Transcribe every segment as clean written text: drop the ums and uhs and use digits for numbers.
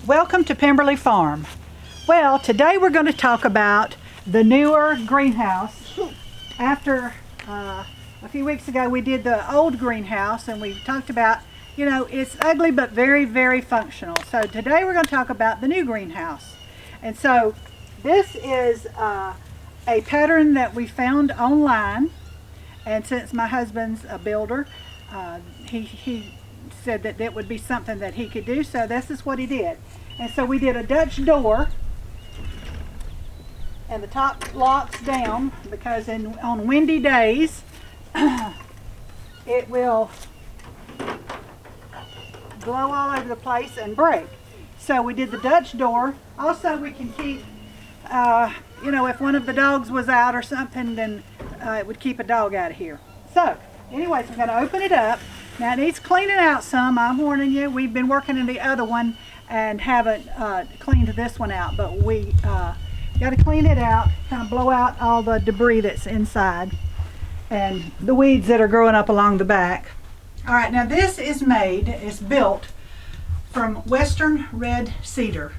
Welcome to Pemberley Farm. Well, today we're going to talk about the newer greenhouse. After a few weeks ago we did the old greenhouse and we talked about, you know, it's ugly but very, very functional. So today we're going to talk about the new greenhouse. And so this is a pattern that we found online, and since my husband's a builder, he said that that would be something that he could do, so this is what he did. And so we did a Dutch door, and the top locks down because on windy days it will blow all over the place and break. So we did the Dutch door. Also we can keep, you know, if one of the dogs was out or something, then it would keep a dog out of here. So anyways, I'm going to open it up. Now it needs cleaning out some. I'm warning you, we've been working in the other one and haven't cleaned this one out, but we got to clean it out, kind of blow out all the debris that's inside and the weeds that are growing up along the back. All right, now this is it's built from Western red cedar,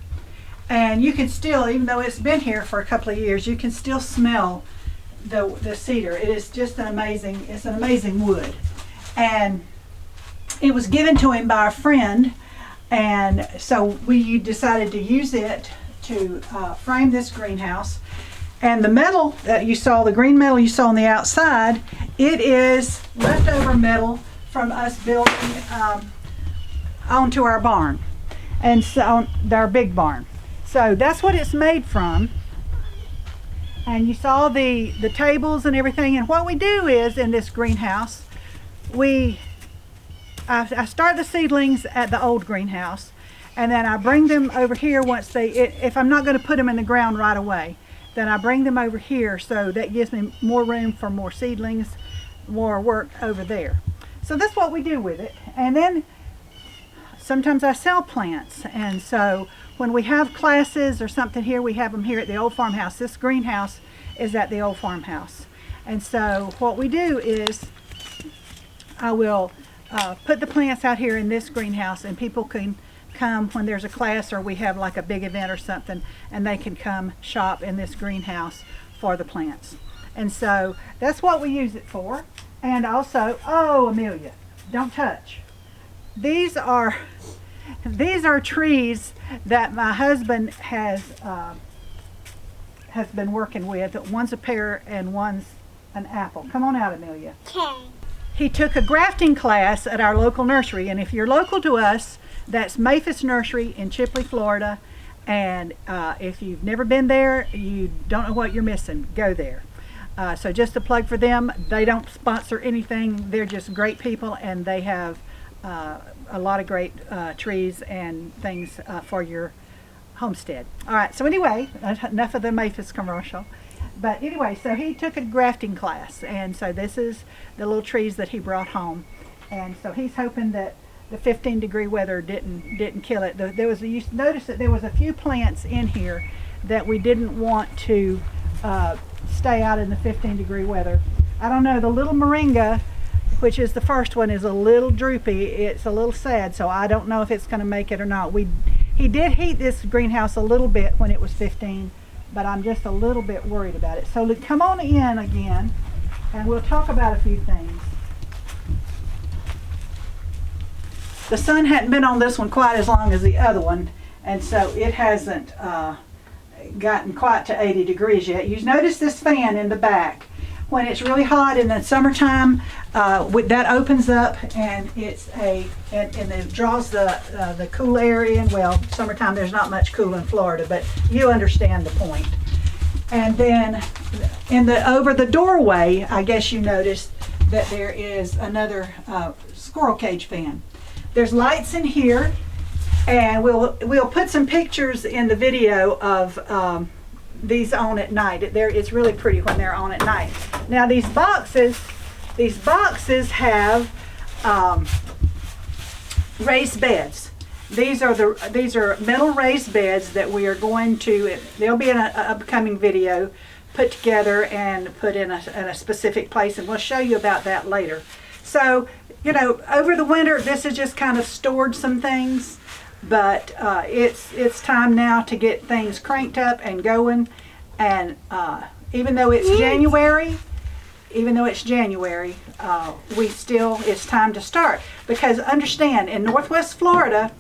and you can still, even though it's been here for a couple of years, you can still smell the cedar. It is just an amazing wood. And it was given to him by a friend, and so we decided to use it to frame this greenhouse. And the metal that you saw, the green metal you saw on the outside, it is leftover metal from us building onto our barn, and so our big barn. So that's what it's made from. And you saw the tables and everything. And what we do is, in this greenhouse, I start the seedlings at the old greenhouse, and then I bring them over here once if I'm not going to put them in the ground right away, then I bring them over here, so that gives me more room for more seedlings, more work over there. So that's what we do with it. And then sometimes I sell plants, and so when we have classes or something here, we have them here at the old farmhouse. This greenhouse is at the old farmhouse. And so what we do is I will put the plants out here in this greenhouse, and people can come when there's a class or we have like a big event or something, and they can come shop in this greenhouse for the plants. And so that's what we use it for. And also, oh Amelia, don't touch. These are trees that my husband has been working with. One's a pear and one's an apple. Come on out, Amelia. Okay. He took a grafting class at our local nursery, and if you're local to us, that's Maphis Nursery in Chipley, Florida. And if you've never been there, you don't know what you're missing. Go there. So just a plug for them. They don't sponsor anything. They're just great people, and they have a lot of great trees and things for your homestead. All right, so anyway, enough of the Maphis commercial. But anyway, so he took a grafting class, and so this is the little trees that he brought home. And so he's hoping that the 15-degree weather didn't kill it. You notice that there was a few plants in here that we didn't want to stay out in the 15-degree weather. I don't know, the little moringa, which is the first one, is a little droopy. It's a little sad, so I don't know if it's going to make it or not. He did heat this greenhouse a little bit when it was 15, but I'm just a little bit worried about it. So come on in again, and we'll talk about a few things. The sun hadn't been on this one quite as long as the other one, and so it hasn't gotten quite to 80 degrees yet. You notice this fan in the back. When it's really hot in the summertime, that opens up, and it draws the cool air in. Well, summertime there's not much cool in Florida, but you understand the point. And then over the doorway, I guess you noticed that there is another squirrel cage fan. There's lights in here, and we'll put some pictures in the video of these on at night. It's really pretty when they're on at night. Now these boxes have raised beds. These are metal raised beds that we are going to. They'll be in an upcoming video, put together and put in a specific place, and we'll show you about that later. So, you know, over the winter, this has just kind of stored some things. but it's time now to get things cranked up and going. And even though it's January, we still, it's time to start. Because understand, in Northwest Florida,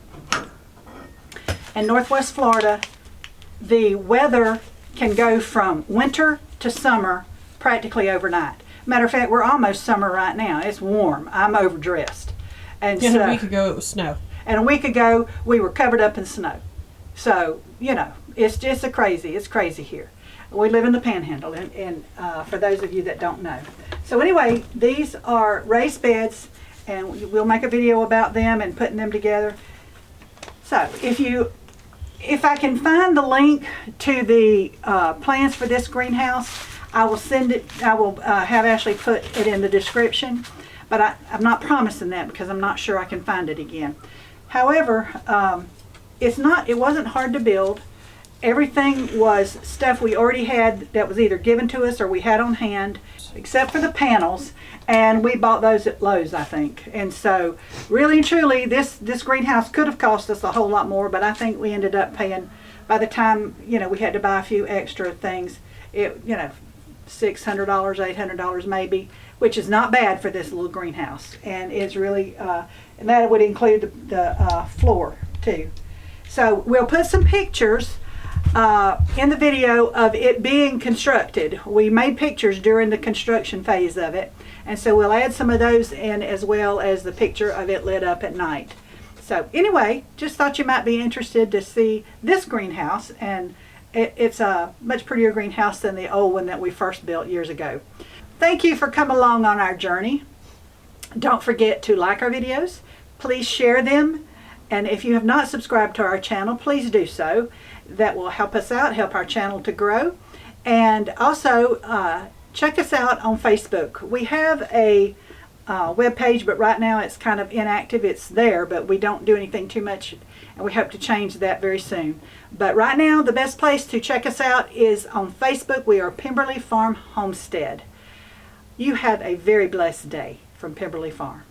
the weather can go from winter to summer practically overnight. Matter of fact, we're almost summer right now. It's warm. I'm overdressed. And a so, week ago it was snow. And a week ago we were covered up in snow. So, you know, it's just crazy. It's crazy here. We live in the Panhandle, and for those of you that don't know. So anyway, these are raised beds, and we'll make a video about them and putting them together. So if I can find the link to the plans for this greenhouse, I will send it. I will have Ashley put it in the description, but I'm not promising that because I'm not sure I can find it again. However, it wasn't hard to build. Everything was stuff we already had that was either given to us or we had on hand, except for the panels, and we bought those at Lowe's, I think. And so really and truly, this greenhouse could have cost us a whole lot more, but I think we ended up paying, by the time, you know, we had to buy a few extra things, $600, $800 maybe, which is not bad for this little greenhouse. And it's really, and that would include the floor too. So we'll put some pictures in the video of it being constructed. We made pictures during the construction phase of it, and so we'll add some of those in, as well as the picture of it lit up at night. So anyway, just thought you might be interested to see this greenhouse, and it's a much prettier greenhouse than the old one that we first built years ago. Thank you for coming along on our journey. Don't forget to like our videos, please share them, and if you have not subscribed to our channel, please do so. That will help us out, help our channel to grow. And also check us out on Facebook. We have a web page, but right now it's kind of inactive. It's there, but we don't do anything too much, and we hope to change that very soon. But right now, the best place to check us out is on Facebook. We are Pemberley Farm Homestead. You have a very blessed day from Pemberley Farm.